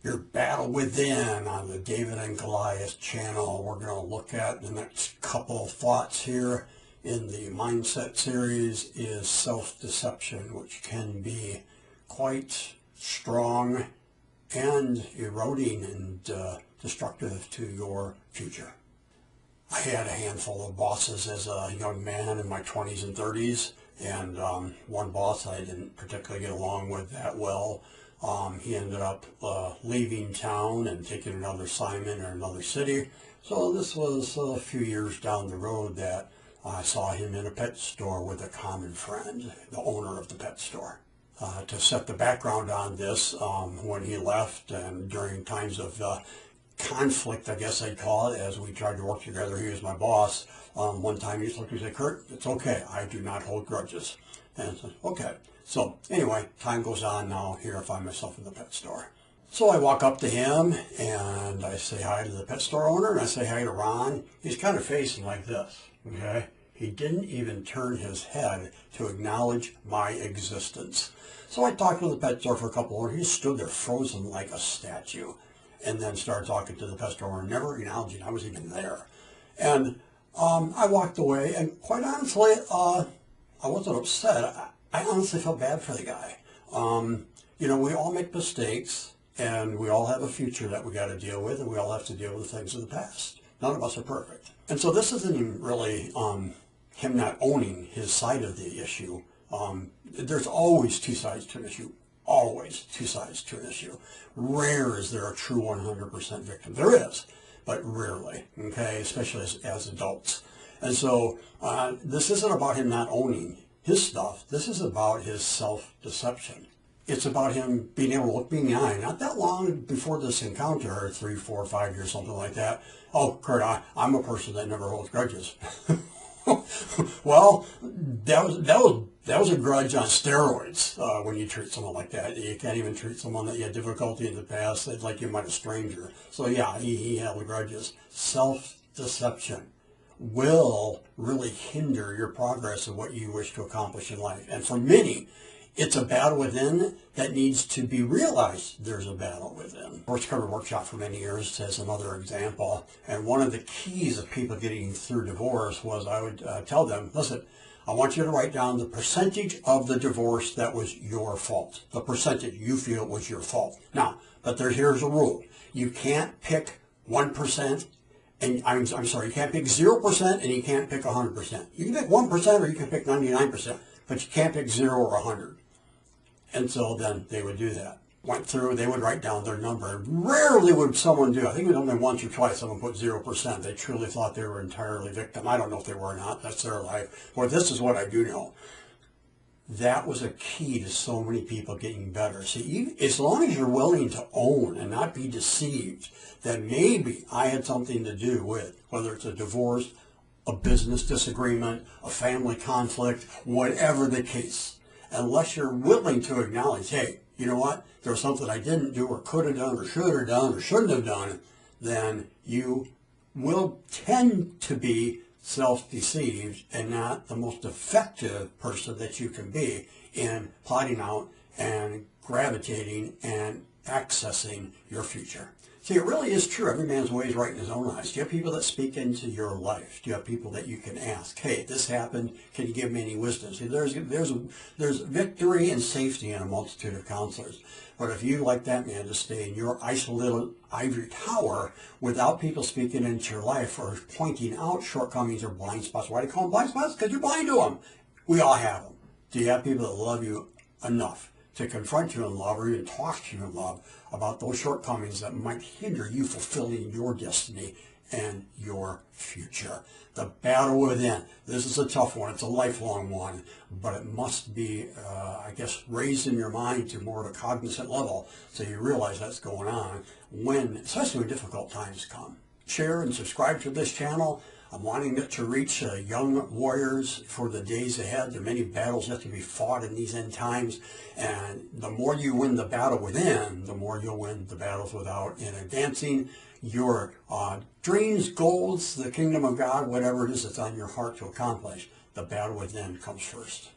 Your battle within on the David and Goliath channel. We're going to look at the next couple of thoughts here in the mindset series is self-deception, which can be quite strong and eroding and destructive to your future. I had a handful of bosses as a young man in my 20s and 30s, and one boss I didn't particularly get along with that well. He ended up leaving town and taking another assignment in another city. So this was a few years down the road that I saw him in a pet store with a common friend, the owner of the pet store. To set the background on this, when he left and during times of conflict, I guess I'd call it, as we tried to work together, he was my boss. One time he just looked at me and said, "Curt, it's okay, I do not hold grudges." And I said, okay. So anyway, time goes on now. Here I find myself in the pet store. So I walk up to him and I say hi to the pet store owner and I say hi to Ron. He's kind of facing like this, okay? He didn't even turn his head to acknowledge my existence. So I talked to the pet store for a couple of hours. He stood there frozen like a statue and then started talking to the pet store owner, never acknowledging I was even there. And I walked away, and quite honestly, I wasn't upset. I honestly felt bad for the guy. You know, we all make mistakes, and we all have a future that we got to deal with, and we all have to deal with things in the past. None of us are perfect. And so this isn't even really him not owning his side of the issue. There's always two sides to an issue. Always two sides to an issue. Rare is there a true 100% victim. There is, but rarely, okay, especially as adults. And so this isn't about him not owning his stuff. This is about his self-deception. It's about him being able to look me in the eye. Not that long before this encounter, 3, 4, 5 years, something like that. "Oh, Curt, I'm a person that never holds grudges." Well, that was a grudge on steroids when you treat someone like that. You can't even treat someone that you had difficulty in the past. It's like you might a stranger. So yeah, he held grudges. Self-deception will really hinder your progress of what you wish to accomplish in life. And for many, it's a battle within that needs to be realized there's a battle within. Divorce Cover Workshop for many years as another example. And one of the keys of people getting through divorce was I would tell them, listen, I want you to write down the percentage of the divorce that was your fault. The percentage you feel was your fault. Now, but here's a rule. You can't pick 1%. And I'm sorry, you can't pick 0% and you can't pick 100%. You can pick 1% or you can pick 99%, but you can't pick 0 or 100. And so then they would do that. Went through, they would write down their number. Rarely would someone do, I think it was only once or twice someone put 0%. They truly thought they were entirely victim. I don't know if they were or not, that's their life. Well, this is what I do know. That was a key to so many people getting better. See, as long as you're willing to own and not be deceived that maybe I had something to do with, whether it's a divorce, a business disagreement, a family conflict, whatever the case, unless you're willing to acknowledge, hey, you know what, there was something I didn't do or could have done or should have done or shouldn't have done, then you will tend to be self-deceived and not the most effective person that you can be in plotting out and gravitating and accessing your future. See, it really is true. Every man's way is right in his own eyes. Do you have people that speak into your life? Do you have people that you can ask, hey, this happened, can you give me any wisdom? See, there's victory and safety in a multitude of counselors. But if you, like that man, to stay in your isolated ivory tower without people speaking into your life or pointing out shortcomings or blind spots, why do you call them blind spots? Because you're blind to them. We all have them. Do you have people that love you enough to confront you in love or even talk to you in love about those shortcomings that might hinder you fulfilling your destiny and your future? The battle within. This is a tough one. It's a lifelong one, but it must be, I guess, raised in your mind to more of a cognizant level so you realize that's going on when, especially when difficult times come. Share and subscribe to this channel. I'm wanting it to reach young warriors for the days ahead. There are many battles that have to be fought in these end times, and the more you win the battle within, the more you'll win the battles without. In advancing your dreams, goals, the kingdom of God, whatever it is that's on your heart to accomplish, the battle within comes first.